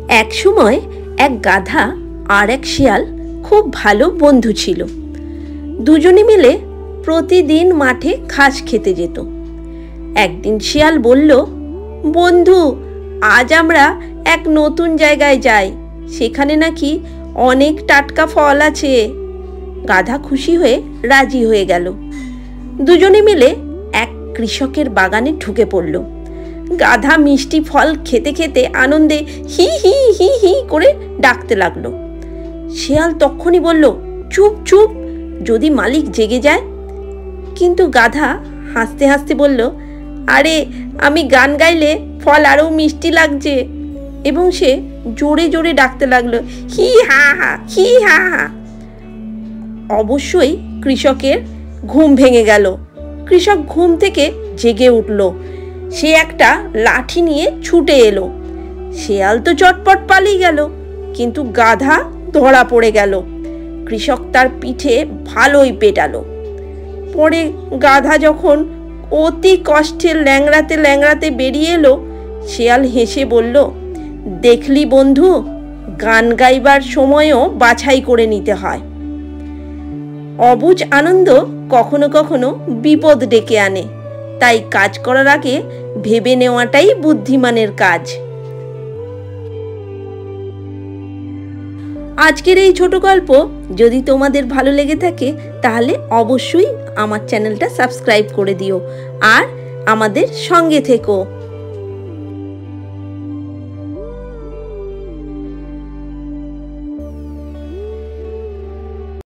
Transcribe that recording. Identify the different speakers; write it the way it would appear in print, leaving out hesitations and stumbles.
Speaker 1: এক সময় এক গাধা আর এক শিয়াল খুব ভালো বন্ধু ছিল। দুজনে মিলে প্রতিদিন মাঠে ঘাস খেতে যেত। একদিন শিয়াল বলল, বন্ধু, আজ আমরা এক নতুন জায়গায় যাই, সেখানে নাকি অনেক টাটকা ফল আছে। গাধা খুশি হয়ে রাজি হয়ে গেল। দুজনে মিলে এক কৃষকের বাগানে ঢুকে পড়ল। গাধা মিষ্টি ফল খেতে খেতে আনন্দে হি হি হি হি করে ডাকতে লাগলো। শিয়াল তখনই বলল, চুপ চুপ, যদি মালিক জেগে যায়। কিন্তু গাধা হাসতে হাসতে বলল, আরে, আমি গান গাইলে ফল আরও মিষ্টি লাগছে। এবং সে জোরে জোরে ডাকতে লাগলো, হি হা হা, হি হা হা। অবশ্যই কৃষকের ঘুম ভেঙে গেল। কৃষক ঘুম থেকে জেগে উঠল। সে একটা লাঠি নিয়ে ছুটে এলো। শিয়াল তো চটপট পালিয়ে গেল, কিন্তু গাধা ধরা পড়ে গেল। কৃষক তার পিঠে ভালোই পেটালো। পরে গাধা যখন অতি কষ্টে ল্যাংড়াতে ল্যাংড়াতে বেরিয়ে এলো, শিয়াল হেসে বলল, দেখলি বন্ধু, গান গাইবার সময়ও বাছাই করে নিতে হয়। অবুঝ আনন্দ কখনো কখনো বিপদ ডেকে আনে, তাই কাজ করার আগে ভেবে নেওয়াটাই বুদ্ধিমানের কাজ। আজকের এই ছোট গল্প যদি তোমাদের ভালো লেগে থাকে তাহলে অবশ্যই আমার চ্যানেলটা সাবস্ক্রাইব করে দিও আর আমাদের সঙ্গে থেকো।